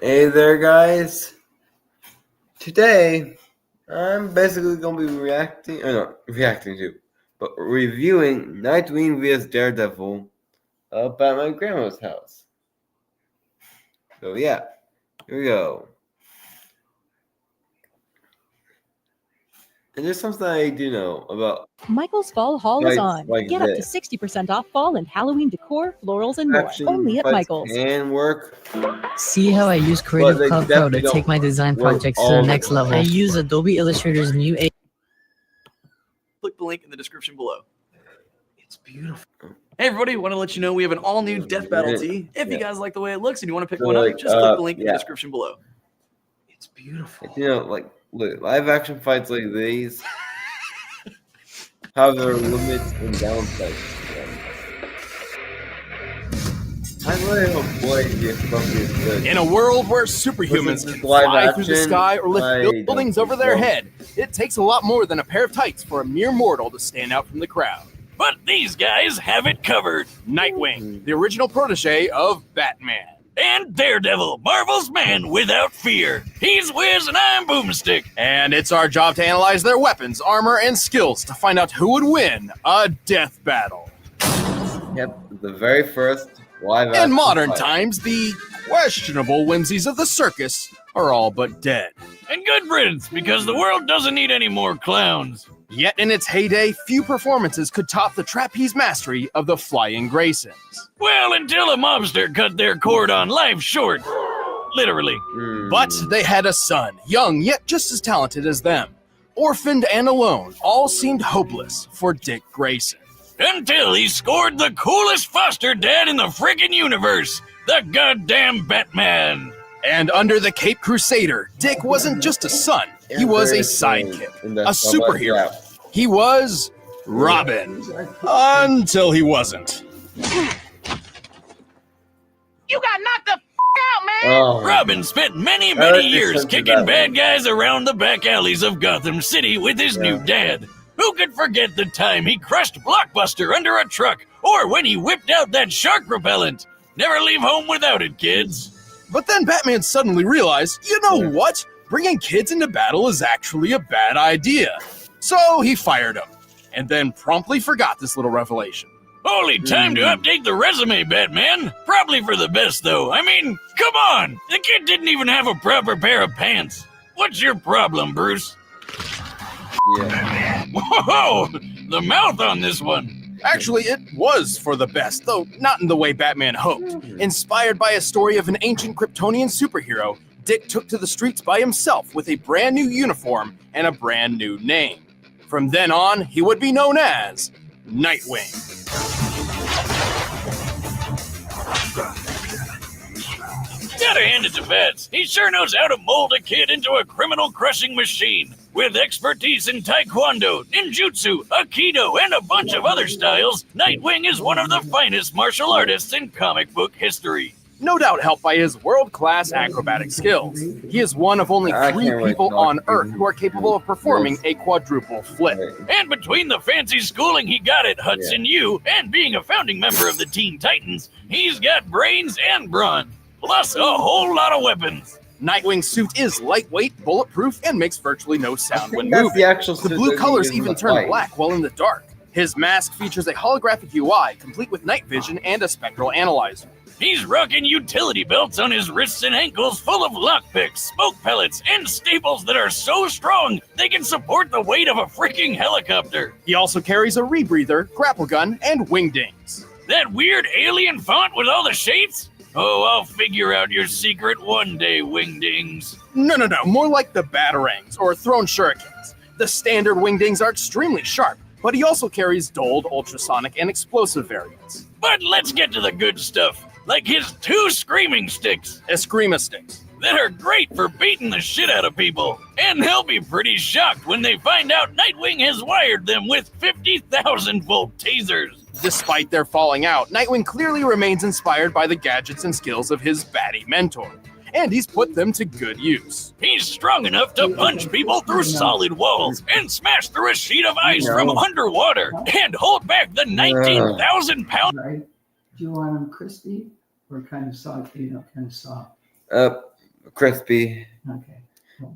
Hey there, guys. Today, I'm basically going to be reviewing Nightwing vs. Daredevil up at my grandma's house. So yeah, here we go. And there's something I do know about Michael's Fall Haul is on. like Get up to 60% off fall and Halloween decor, florals, and more. Only at Michael's. Can work. See how I use Creative Cloud Pro to take my design projects to the next level. I use Adobe Illustrator's new Click the link in the description below. It's beautiful. Hey everybody, want to let you know we have an all-new Death Battle tee. If you guys like the way it looks and you want to pick one up, just click the link in the description below. It's beautiful. Look, live action fights like these have their limits and downsides. I really hope the appropriate good. In a world where superhumans can fly through the sky or lift buildings over their head, it takes a lot more than a pair of tights for a mere mortal to stand out from the crowd. But these guys have it covered. Nightwing, the original protege of Batman. And Daredevil, Marvel's man without fear. He's Wiz and I'm Boomstick. And it's our job to analyze their weapons, armor, and skills to find out who would win a death battle. Yep, the very first live action In modern fight. times, the questionable whimsies of the circus are all but dead. And good riddance, because the world doesn't need any more clowns. Yet in its heyday, few performances could top the trapeze mastery of the Flying Graysons. Well, until a mobster cut their cord on life short. Literally. But they had a son, young yet just as talented as them. Orphaned and alone, all seemed hopeless for Dick Grayson. Until he scored the coolest foster dad in the friggin' universe, the goddamn Batman. And under the Cape Crusader, Dick wasn't just a son, he was a sidekick, a superhero. He was Robin. Until he wasn't. You got knocked the out, man! Oh. Robin spent many years kicking bad guys around the back alleys of Gotham City with his new dad. Who could forget the time he crushed Blockbuster under a truck, or when he whipped out that shark repellent? Never leave home without it, kids. But then Batman suddenly realized, you know what? Bringing kids into battle is actually a bad idea. So he fired him, and then promptly forgot this little revelation. Holy time to update the resume, Batman. Probably for the best, though. I mean, come on! The kid didn't even have a proper pair of pants. What's your problem, Bruce? Yeah. Whoa! The mouth on this one. Actually, it was for the best, though not in the way Batman hoped. Inspired by a story of an ancient Kryptonian superhero, Dick took to the streets by himself with a brand new uniform and a brand new name. From then on, he would be known as Nightwing. Gotta hand it to Bats. He sure knows how to mold a kid into a criminal-crushing machine. With expertise in Taekwondo, Ninjutsu, Aikido, and a bunch of other styles, Nightwing is one of the finest martial artists in comic book history. No doubt helped by his world-class acrobatic skills. He is one of only 3 people on Earth who are capable of performing a quadruple flip. And between the fancy schooling he got at Hudson U and being a founding member of the Teen Titans, he's got brains and brawn, plus a whole lot of weapons. Nightwing's suit is lightweight, bulletproof, and makes virtually no sound when That's moving. the actual The suit blue that colors he uses even in the turn fight. black while in the dark. His mask features a holographic UI, complete with night vision and a spectral analyzer. He's rocking utility belts on his wrists and ankles full of lockpicks, smoke pellets, and staples that are so strong they can support the weight of a freaking helicopter. He also carries a rebreather, grapple gun, and wingdings. That weird alien font with all the shapes? Oh, I'll figure out your secret one day, Wingdings. No, more like the Batarangs, or thrown shurikens. The standard wingdings are extremely sharp, but he also carries dulled, ultrasonic, and explosive variants. But let's get to the good stuff, like his 2 screaming sticks. Eskrima sticks. That are great for beating the shit out of people. And they'll be pretty shocked when they find out Nightwing has wired them with 50,000 volt tasers. Despite their falling out, Nightwing clearly remains inspired by the gadgets and skills of his baddie mentor, and he's put them to good use. He's strong enough to punch people through solid walls and smash through a sheet of ice from underwater and hold back the 19,000 pound. Right? Do you want them crispy or kind of soft? Kind of soft. crispy. Okay.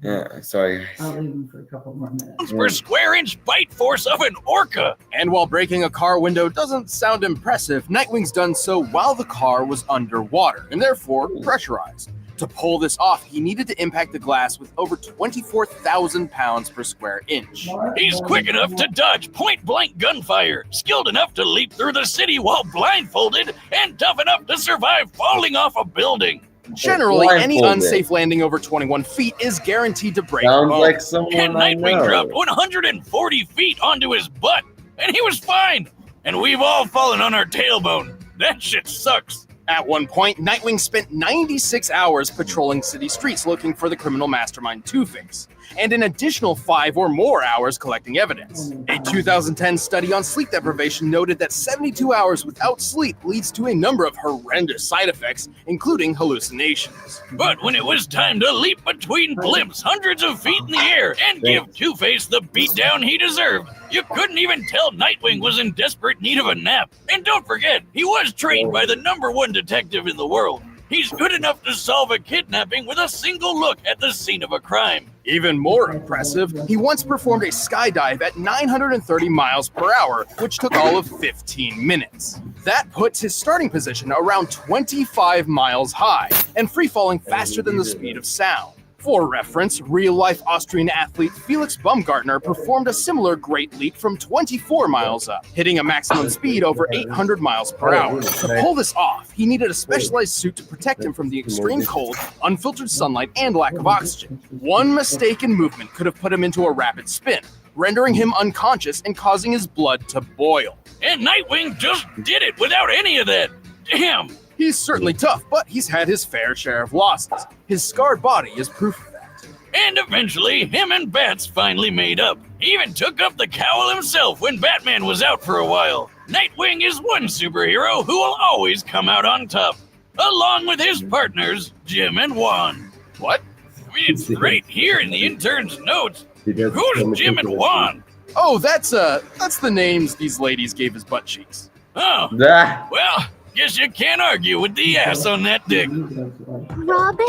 Yeah, sorry guys. I'll leave him for a couple more minutes. Per square inch bite force of an orca. And while breaking a car window doesn't sound impressive, Nightwing's done so while the car was underwater and therefore pressurized. To pull this off, he needed to impact the glass with over 24,000 pounds per square inch. He's quick enough to dodge point-blank gunfire, skilled enough to leap through the city while blindfolded, and tough enough to survive falling off a building. Generally, any unsafe landing over 21 feet is guaranteed to break Sounds bones. like someone And I Nightwing know. dropped 140 feet onto his butt, and he was fine. And we've all fallen on our tailbone. That shit sucks. At one point, Nightwing spent 96 hours patrolling city streets looking for the criminal mastermind Two-Face, and an additional 5 or more hours collecting evidence. A 2010 study on sleep deprivation noted that 72 hours without sleep leads to a number of horrendous side effects, including hallucinations. But when it was time to leap between blimps hundreds of feet in the air and give Two-Face the beatdown he deserved, you couldn't even tell Nightwing was in desperate need of a nap. And don't forget, he was trained by the #1 detective in the world. He's good enough to solve a kidnapping with a single look at the scene of a crime. Even more impressive, he once performed a skydive at 930 miles per hour, which took all of 15 minutes. That puts his starting position around 25 miles high and free-falling faster than the speed of sound. For reference, real-life Austrian athlete Felix Baumgartner performed a similar great leap from 24 miles up, hitting a maximum speed over 800 miles per hour. To pull this off, he needed a specialized suit to protect him from the extreme cold, unfiltered sunlight, and lack of oxygen. One mistaken movement could have put him into a rapid spin, rendering him unconscious and causing his blood to boil. And Nightwing just did it without any of that. Damn. He's certainly tough, but he's had his fair share of losses. His scarred body is proof of that. And eventually, him and Bats finally made up. He even took up the cowl himself when Batman was out for a while. Nightwing is one superhero who will always come out on top, along with his partners, Jim and Juan. What? I mean, it's right here in the intern's notes. Who's Jim and Juan? Oh, that's the names these ladies gave his butt cheeks. Oh, Ah, well, guess you can't argue with the ass on that dick. Robin?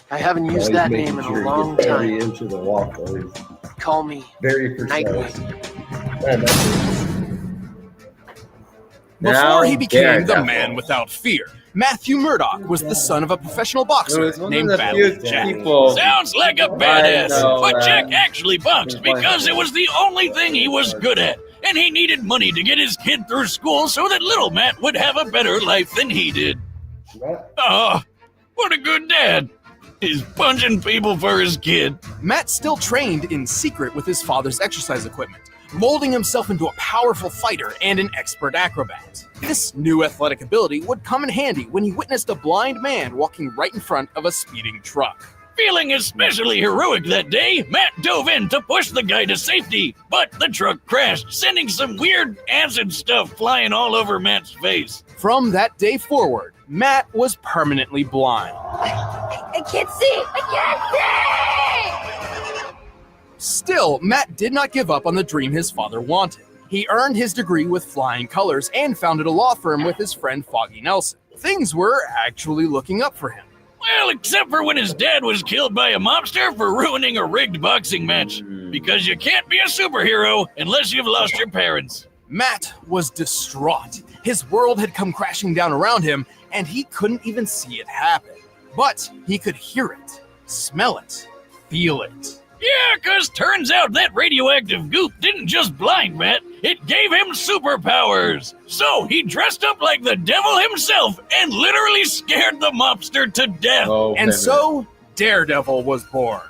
I haven't used that name in a long time. Into the waffle. Call me Very Nightwing. Before he became the man without fear, Matthew Murdock was the son of a professional boxer named Battle Jack. Sounds like a badass, but Jack actually boxed because it was the only thing he was good at. And he needed money to get his kid through school so that little Matt would have a better life than he did. Oh, what a good dad. He's punching people for his kid. Matt still trained in secret with his father's exercise equipment, molding himself into a powerful fighter and an expert acrobat. This new athletic ability would come in handy when he witnessed a blind man walking right in front of a speeding truck. Feeling especially heroic that day, Matt dove in to push the guy to safety, but the truck crashed, sending some weird acid stuff flying all over Matt's face. From that day forward, Matt was permanently blind. I can't see! I can't see! Still, Matt did not give up on the dream his father wanted. He earned his degree with flying colors and founded a law firm with his friend Foggy Nelson. Things were actually looking up for him. Well, except for when his dad was killed by a mobster for ruining a rigged boxing match. Because you can't be a superhero unless you've lost your parents. Matt was distraught. His world had come crashing down around him, and he couldn't even see it happen. But he could hear it, smell it, feel it. Yeah, 'cause turns out that radioactive goop didn't just blind Matt, it gave him superpowers. So he dressed up like the devil himself and literally scared the mobster to death. And so, Daredevil was born.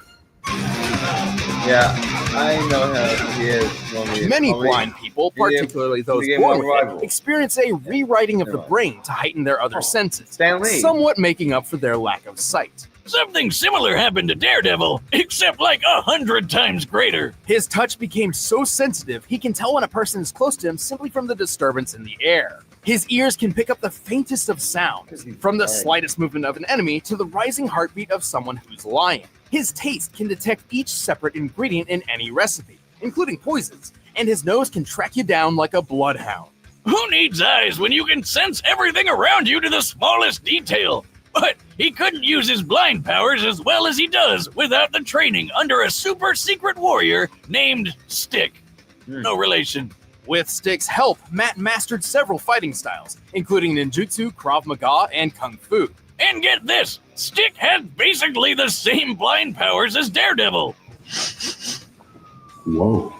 Yeah, I know how he is. Many blind people, particularly those born with it, experience a rewriting of the brain to heighten their other senses, somewhat making up for their lack of sight. Something similar happened to Daredevil, except like 100 times greater. His touch became so sensitive, he can tell when a person is close to him simply from the disturbance in the air. His ears can pick up the faintest of sounds, from the slightest movement of an enemy to the rising heartbeat of someone who's lying. His taste can detect each separate ingredient in any recipe, including poisons, and his nose can track you down like a bloodhound. Who needs eyes when you can sense everything around you to the smallest detail? But he couldn't use his blind powers as well as he does without the training under a super secret warrior named Stick. No relation. With Stick's help, Matt mastered several fighting styles, including ninjutsu, Krav Maga, and Kung Fu. And get this, Stick had basically the same blind powers as Daredevil. Whoa.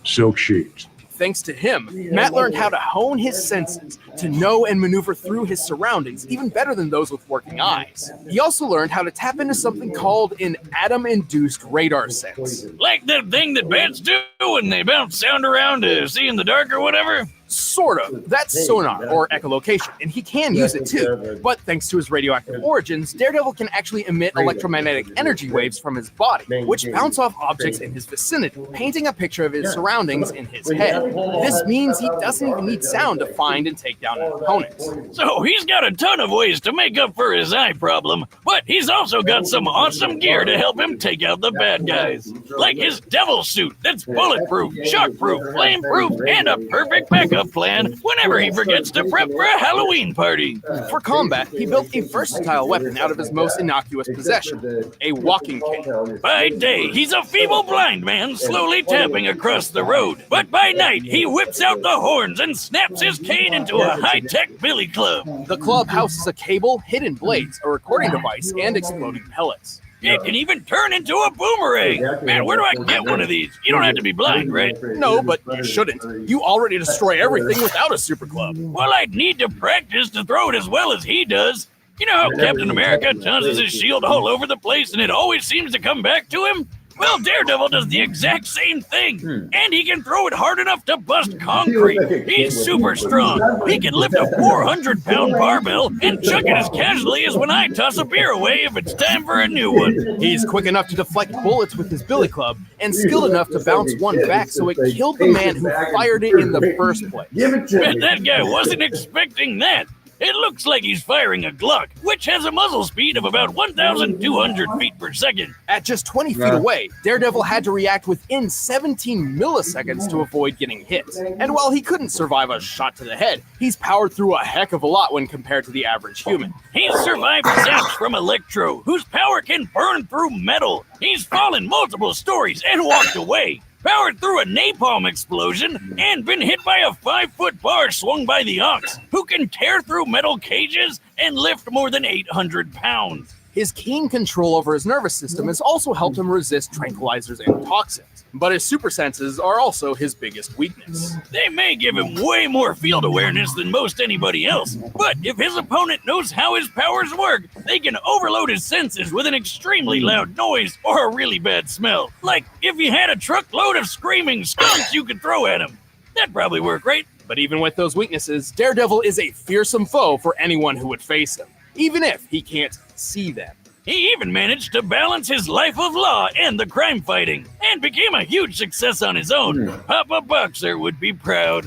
Silk sheets. Thanks to him, Matt learned how to hone his senses, to know and maneuver through his surroundings even better than those with working eyes. He also learned how to tap into something called an atom-induced radar sense. Like that thing that bats do when they bounce sound around to see in the dark or whatever? Sort of. That's sonar, or echolocation, and he can use it too. But thanks to his radioactive origins, Daredevil can actually emit electromagnetic energy waves from his body, which bounce off objects in his vicinity, painting a picture of his surroundings in his head. This means he doesn't even need sound to find and take down an opponent. So he's got a ton of ways to make up for his eye problem, but he's also got some awesome gear to help him take out the bad guys. Like his devil suit that's bulletproof, shockproof, flameproof, and a perfect backup plan whenever he forgets to prep for a Halloween party. For combat, he built a versatile weapon out of his most innocuous possession, a walking cane. By day, he's a feeble blind man slowly tapping across the road. But by night, he whips out the horns and snaps his cane into a high-tech billy club. The club houses a cable, hidden blades, a recording device, and exploding pellets. It can even turn into a boomerang. Man, where do I get one of these? You don't have to be blind, right? No, but you shouldn't. You already destroy everything without a super club. Well, I'd need to practice to throw it as well as he does. You know how Captain America tosses his shield all over the place and it always seems to come back to him? Well, Daredevil does the exact same thing, and he can throw it hard enough to bust concrete. He's super strong. He can lift a 400-pound barbell and chuck it as casually as when I toss a beer away if it's time for a new one. He's quick enough to deflect bullets with his billy club, and skilled enough to bounce one back so it killed the man who fired it in the first place. But that guy wasn't expecting that. It looks like he's firing a Glock, which has a muzzle speed of about 1,200 feet per second. At just 20 feet away, Daredevil had to react within 17 milliseconds to avoid getting hit. And while he couldn't survive a shot to the head, he's powered through a heck of a lot when compared to the average human. He's survived zaps from Electro, whose power can burn through metal. He's fallen multiple stories and walked away. Powered through a napalm explosion, and been hit by a 5-foot bar swung by the Ox, who can tear through metal cages and lift more than 800 pounds. His keen control over his nervous system has also helped him resist tranquilizers and toxins. But his super senses are also his biggest weakness. They may give him way more field awareness than most anybody else, but if his opponent knows how his powers work, they can overload his senses with an extremely loud noise or a really bad smell. Like if you had a truckload of screaming skunks you could throw at him. That'd probably work, right? But even with those weaknesses, Daredevil is a fearsome foe for anyone who would face him, even if he can't see them. He even managed to balance his life of law and the crime fighting, and became a huge success on his own. Papa Boxer would be proud.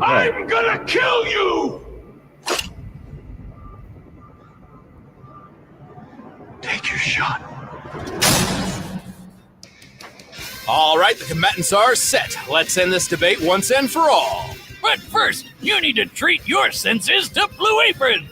I'm gonna kill you! Take your shot. All right, the combatants are set. Let's end this debate once and for all. But first, you need to treat your senses to Blue Apron.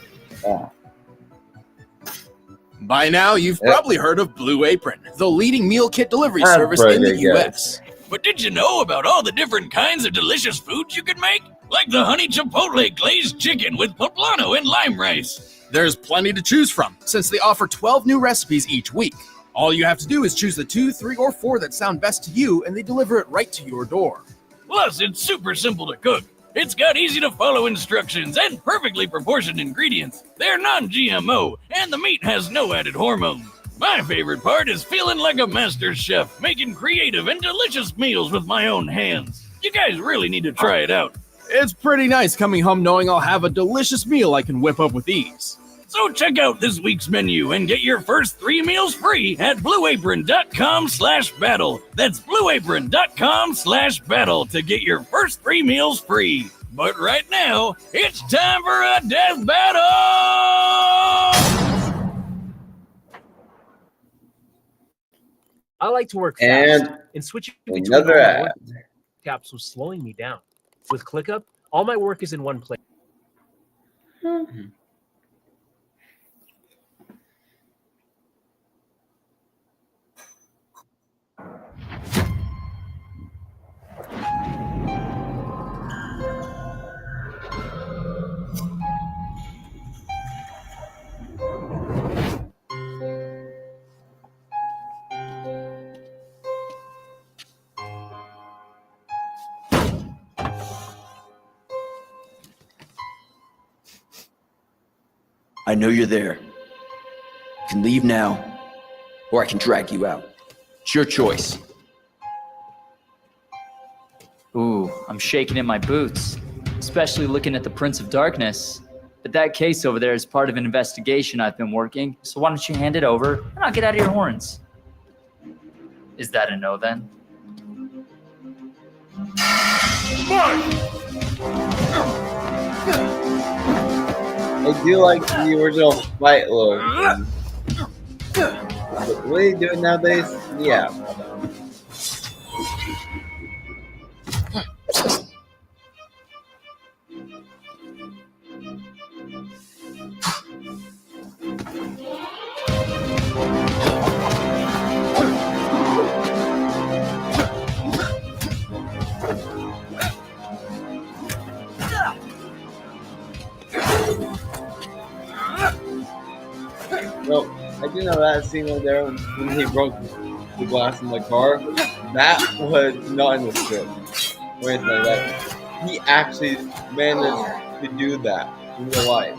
By now, you've probably heard of Blue Apron, the leading meal kit delivery service in the U.S. But did you know about all the different kinds of delicious foods you can make? Like the honey chipotle glazed chicken with poblano and lime rice. There's plenty to choose from, since they offer 12 new recipes each week. All you have to do is choose the 2, 3, or 4 that sound best to you, and they deliver it right to your door. Plus, it's super simple to cook. It's got easy-to-follow instructions and perfectly proportioned ingredients. They're non-GMO, and the meat has no added hormones. My favorite part is feeling like a master chef, making creative and delicious meals with my own hands. You guys really need to try it out. It's pretty nice coming home knowing I'll have a delicious meal I can whip up with ease. So check out this week's menu and get your first 3 meals free at blueapron.com/battle. That's blueapron.com/battle to get your first 3 meals free. But right now, it's time for a death battle! I like to work fast, and switching between another ad. Apps was slowing me down. With ClickUp, all my work is in one place. I know you're there. You can leave now, or I can drag you out. It's your choice. Ooh, I'm shaking in my boots, especially looking at the Prince of Darkness. But that case over there is part of an investigation I've been working, so why don't you hand it over and I'll get out of your horns. Is that a no then? I do like the original fight look. What are you doing nowadays? Yeah. Well, I do know that scene right there when he broke the glass in the car. That was not in the script or anything like that. He actually managed to do that in real life.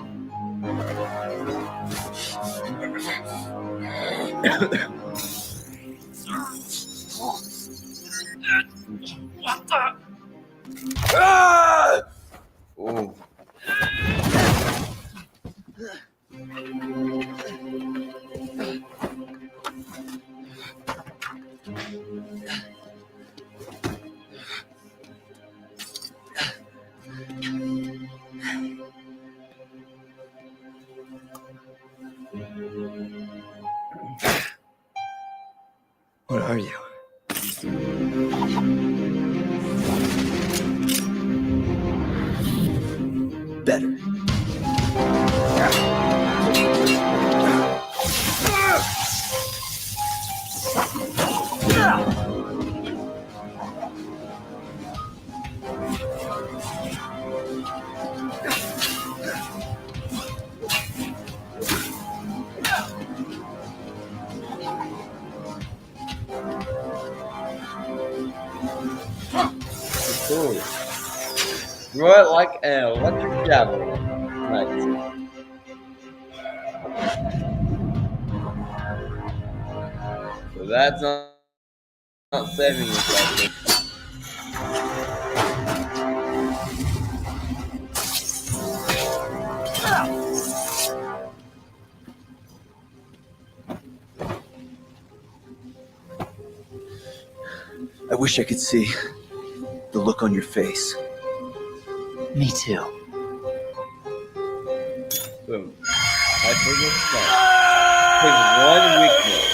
What the? Ooh. What are you? Better. Cool. Throw it like an electric javelin. Nice. So that's not saving yourself. I wish I could see the look on your face. Me too. Boom. That's what you expect. His one weakness.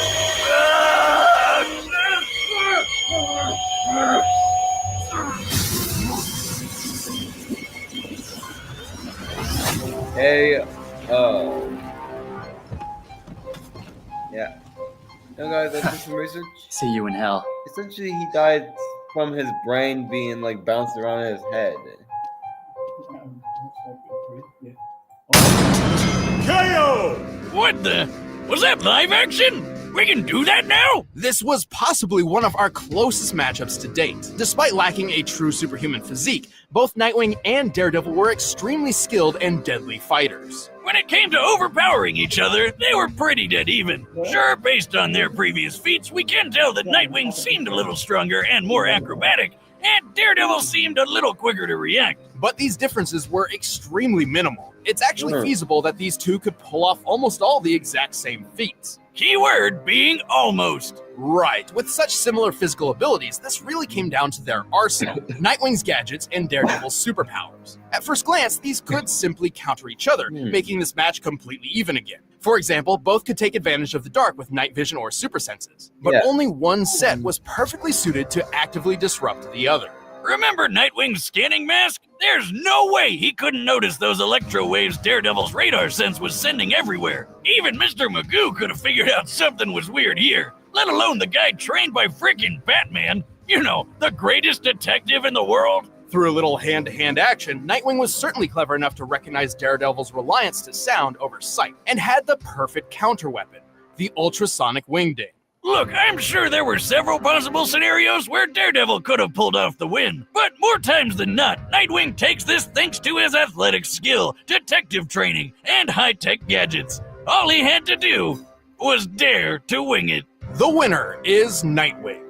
Hey, yeah. No, guys, let's do some research. See you in hell. Essentially, he died from his brain being like bounced around his head. KO! What the? Was that live action? We can do that now? This was possibly one of our closest matchups to date. Despite lacking a true superhuman physique, both Nightwing and Daredevil were extremely skilled and deadly fighters. When it came to overpowering each other, they were pretty dead even. Sure, based on their previous feats, we can tell that Nightwing seemed a little stronger and more acrobatic, and Daredevil seemed a little quicker to react. But these differences were extremely minimal. It's actually feasible that these two could pull off almost all the exact same feats. Keyword being almost. Right. With such similar physical abilities, this really came down to their arsenal, Nightwing's gadgets and Daredevil's superpowers. At first glance, these could simply counter each other, making this match completely even again. For example, both could take advantage of the dark with night vision or super senses, but only one set was perfectly suited to actively disrupt the other. Remember Nightwing's scanning mask? There's no way he couldn't notice those electro waves Daredevil's radar sense was sending everywhere. Even Mr. Magoo could have figured out something was weird here, let alone the guy trained by freaking Batman. You know, the greatest detective in the world. Through a little hand-to-hand action, Nightwing was certainly clever enough to recognize Daredevil's reliance to sound over sight, and had the perfect counterweapon, the ultrasonic wingding. Look, I'm sure there were several possible scenarios where Daredevil could have pulled off the win, but more times than not, Nightwing takes this thanks to his athletic skill, detective training, and high-tech gadgets. All he had to do was dare to wing it. The winner is Nightwing.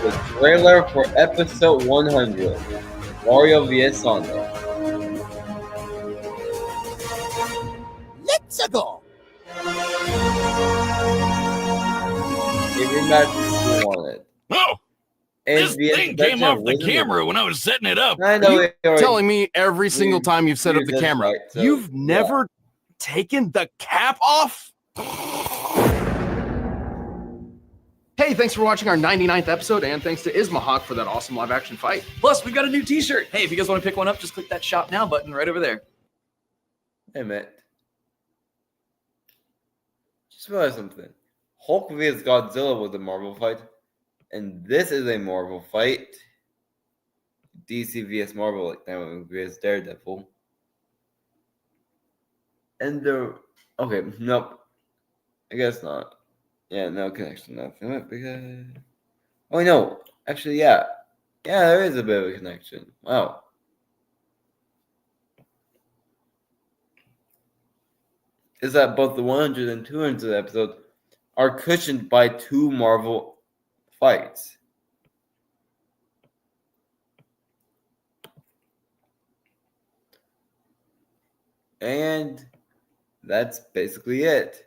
The trailer for episode 100, Mario vs. Sonic. Let's go. Every match you wanted. Oh! This thing came off the camera when I was setting it up. I know. You're telling me every single time you've set up the camera, you've never taken the cap off? Hey, thanks for watching our 99th episode, and thanks to Ismahawk for that awesome live-action fight. Plus, we've got a new t-shirt. Hey, if you guys want to pick one up, just click that Shop Now button right over there. Hey, man. Just realized something. Hulk vs. Godzilla was a Marvel fight, and this is a Marvel fight. DC vs. Marvel, like Nightwing vs. Daredevil. And okay, nope. I guess not. Yeah, no connection. Nothing because. Oh no, actually, yeah, there is a bit of a connection. Wow. Is that both the 100 and 200 episode are cushioned by two Marvel fights. And that's basically it.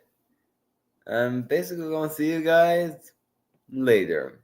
I'm basically going to see you guys later.